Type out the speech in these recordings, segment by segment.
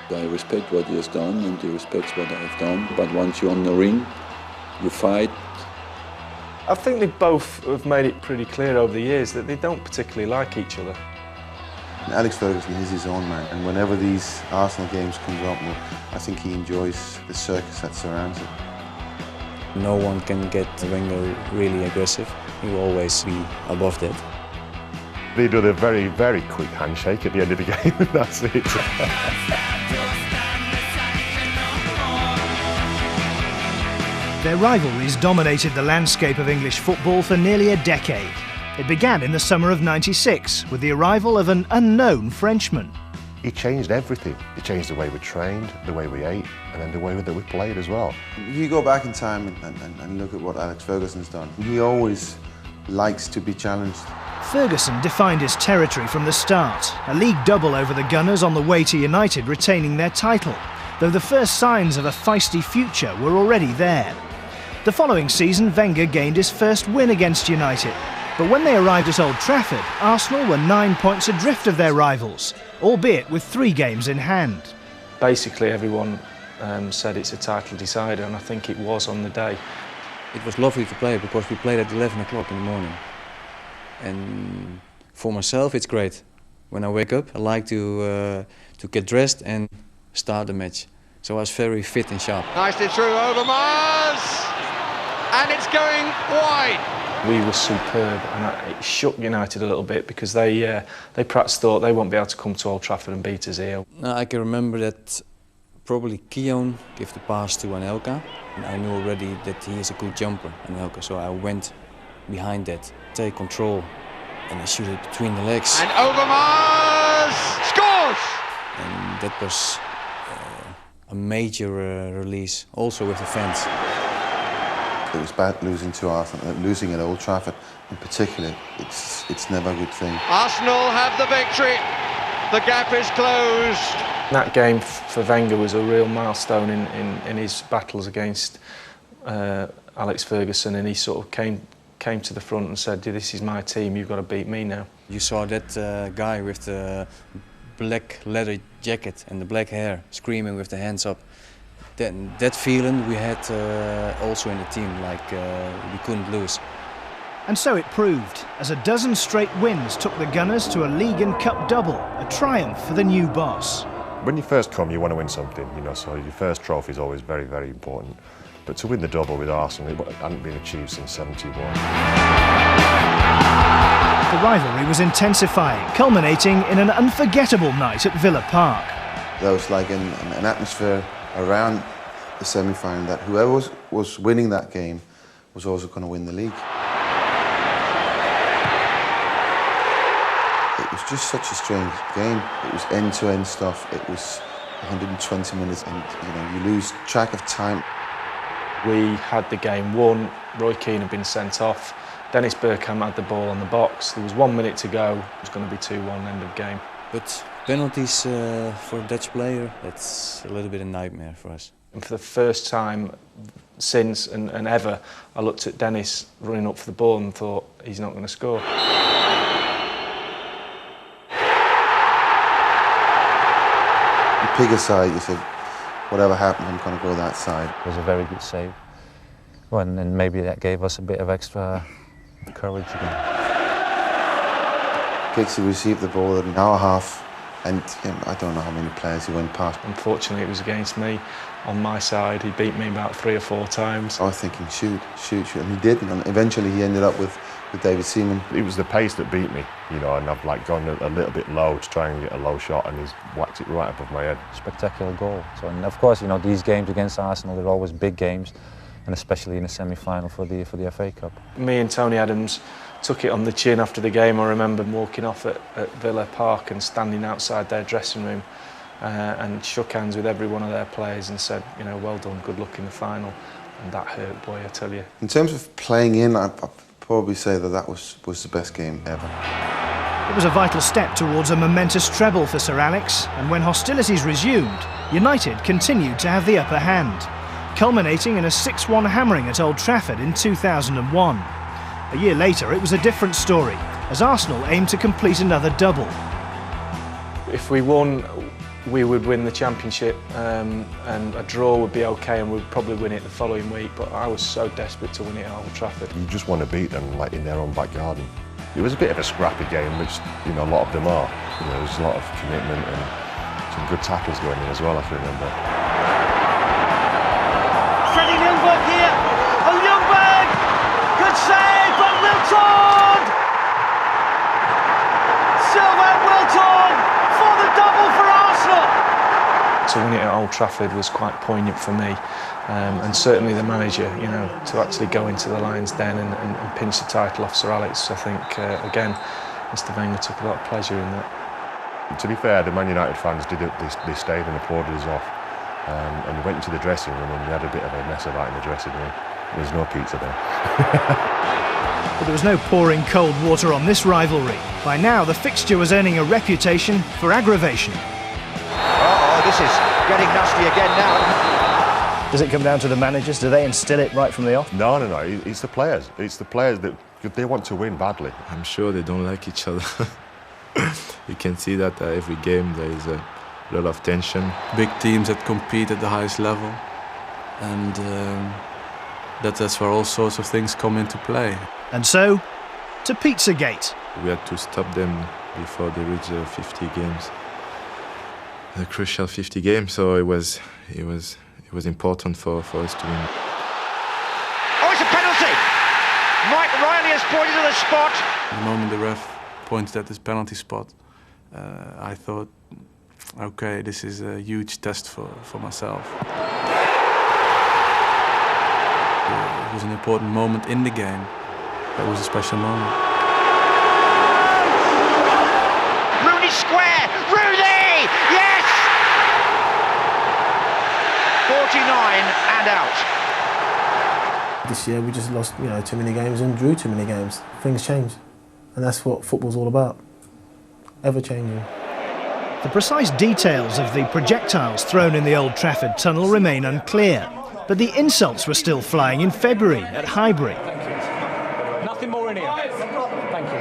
I respect what he has done and he respects what I've done, but once you're on the ring, you fight. I think they both have made it pretty clear over the years that they don't particularly like each other. Alex Ferguson is his own man, and whenever these Arsenal games come up, I think he enjoys the circus that surrounds it. No one can get Wenger really aggressive. He will always be above that. They do a very, very quick handshake at the end of the game, and that's it. Their rivalries dominated the landscape of English football for nearly a decade. It began in the summer of '96 with the arrival of an unknown Frenchman. He changed everything. He changed the way we trained, the way we ate, and then the way that we played as well. You go back in time and look at what Alex Ferguson's done. He always likes to be challenged. Ferguson defined his territory from the start, a league double over the Gunners on the way to United retaining their title, though the first signs of a feisty future were already there. The following season, Wenger gained his first win against United, but when they arrived at Old Trafford, Arsenal were 9 points adrift of their rivals, albeit with 3 games in hand. Basically, everyone said it's a title decider, and I think it was on the day. It was lovely to play because we played at 11 o'clock in the morning. And for myself, it's great. When I wake up, I like to get dressed and start the match. So I was very fit and sharp. Nicely through over Mars, and it's going wide. We were superb, and it shook United a little bit because they perhaps thought they won't be able to come to Old Trafford and beat us here. I can remember that probably Keown gave the pass to Anelka, and I knew already that he is a good jumper, Anelka, so I went behind that, take control, and I shoot it between the legs. And Overmars scores! And that was a major release, also with the fans. It was bad losing to Arsenal, losing at Old Trafford in particular. It's never a good thing. Arsenal have the victory. The gap is closed. That game for Wenger was a real milestone in his battles against Alex Ferguson, and he sort of came to the front and said, "This is my team, you've got to beat me now." You saw that guy with the black leather jacket and the black hair screaming with the hands up. That feeling we had also in the team, like we couldn't lose. And so it proved, as a dozen straight wins took the Gunners to a league and cup double, a triumph for the new boss. When you first come, you want to win something, so your first trophy is always very, very important. But to win the double with Arsene, it hadn't been achieved since '71. The rivalry was intensifying, culminating in an unforgettable night at Villa Park. There was like an atmosphere around the semi-final that whoever was winning that game was also going to win the league. It was just such a strange game. It was end-to-end stuff. It was 120 minutes, and you lose track of time. We had the game won. Roy Keane had been sent off. Dennis Bergkamp had the ball on the box. There was 1 minute to go. It was going to be 2-1 end of game. But penalties for a Dutch player, that's a little bit of a nightmare for us. And for the first time since and ever, I looked at Dennis running up for the ball and thought, he's not going to score. You pick a side, you said, whatever happened, I'm going to go that side. It was a very good save. Well, and maybe that gave us a bit of extra courage again. Giggsy received the ball at an hour and a half, and I don't know how many players he went past. Unfortunately, it was against me. On my side, he beat me about 3 or 4 times. I was thinking, shoot, and he didn't, and eventually he ended up with David Seaman. It was the pace that beat me, and I've gone a little bit low to try and get a low shot, and he's whacked it right above my head. Spectacular goal. So, and of course, these games against Arsenal, they're always big games, and especially in the semi-final for the FA Cup. Me and Tony Adams took it on the chin after the game. I remember walking off at Villa Park and standing outside their dressing room and shook hands with every one of their players and said, well done, good luck in the final. And that hurt, boy, I tell you. In terms of playing in, I'd probably say that was the best game ever. It was a vital step towards a momentous treble for Sir Alex, and when hostilities resumed, United continued to have the upper hand, culminating in a 6-1 hammering at Old Trafford in 2001. A year later, it was a different story, as Arsenal aimed to complete another double. If we won we would win the championship and a draw would be okay and we'd probably win it the following week, but I was so desperate to win it at Old Trafford. You just want to beat them like in their own back garden. It was a bit of a scrappy game, which a lot of them are. There was a lot of commitment and some good tackles going in as well, I can remember. Freddie Ljungberg here, and Ljungberg, good save, but Wilton! Silva Wilton for the double for Arsenal! To win it at Old Trafford was quite poignant for me, and certainly the manager, to actually go into the Lions' Den and pinch the title off Sir Alex. I think, again, Mr Wenger took a lot of pleasure in that. To be fair, the Man United fans they stayed and applauded us off, and we went into the dressing room and we had a bit of a mess about in the dressing room. There was no pizza there. But there was no pouring cold water on this rivalry. By now, the fixture was earning a reputation for aggravation. Uh-oh, this is getting nasty again now. Does it come down to the managers? Do they instill it right from the off? No, it's the players. It's the players that they want to win badly. I'm sure they don't like each other. You can see that every game there is a lot of tension. Big teams that compete at the highest level, and that's where all sorts of things come into play. And so, to Pizzagate. We had to stop them before they reached 50 games. The crucial 50 games, so it was important for us to win. Oh, it's a penalty! Mike Riley has pointed to the spot. The moment the ref pointed at this penalty spot, I thought, okay, this is a huge test for myself. It was an important moment in the game. That was a special moment. Rooney square! Rooney! Yes! 49 and out. This year we just lost, too many games and drew too many games. Things change, and that's what football's all about. Ever changing. The precise details of the projectiles thrown in the Old Trafford tunnel remain unclear, but the insults were still flying in February at Highbury. Nothing more in here. Thank you.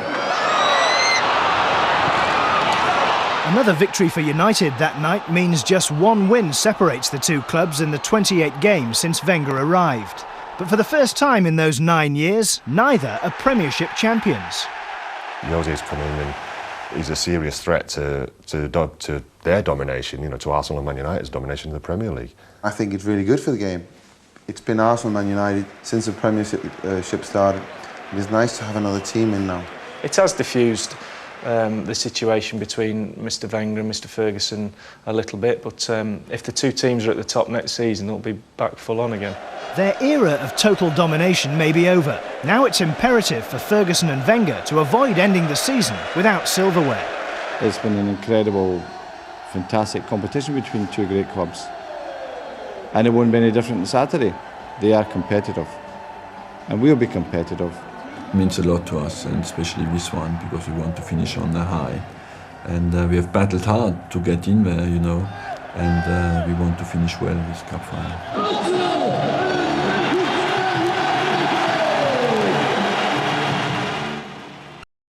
Another victory for United that night means just one win separates the two clubs in the 28 games since Wenger arrived. But for the first time in those 9 years, neither are Premiership champions. Jose's come in and he's a serious threat to their domination, to Arsenal and Man United's domination in the Premier League. I think it's really good for the game. It's been Arsenal and Man United since the Premiership started. It is nice to have another team in now. It has diffused the situation between Mr Wenger and Mr Ferguson a little bit, but if the two teams are at the top next season, they'll be back full on again. Their era of total domination may be over. Now it's imperative for Ferguson and Wenger to avoid ending the season without silverware. It's been an incredible, fantastic competition between two great clubs. And it won't be any different on Saturday. They are competitive. And we'll be competitive. It means a lot to us, and especially this one, because we want to finish on a high. And we have battled hard to get in there, and we want to finish well this cup final.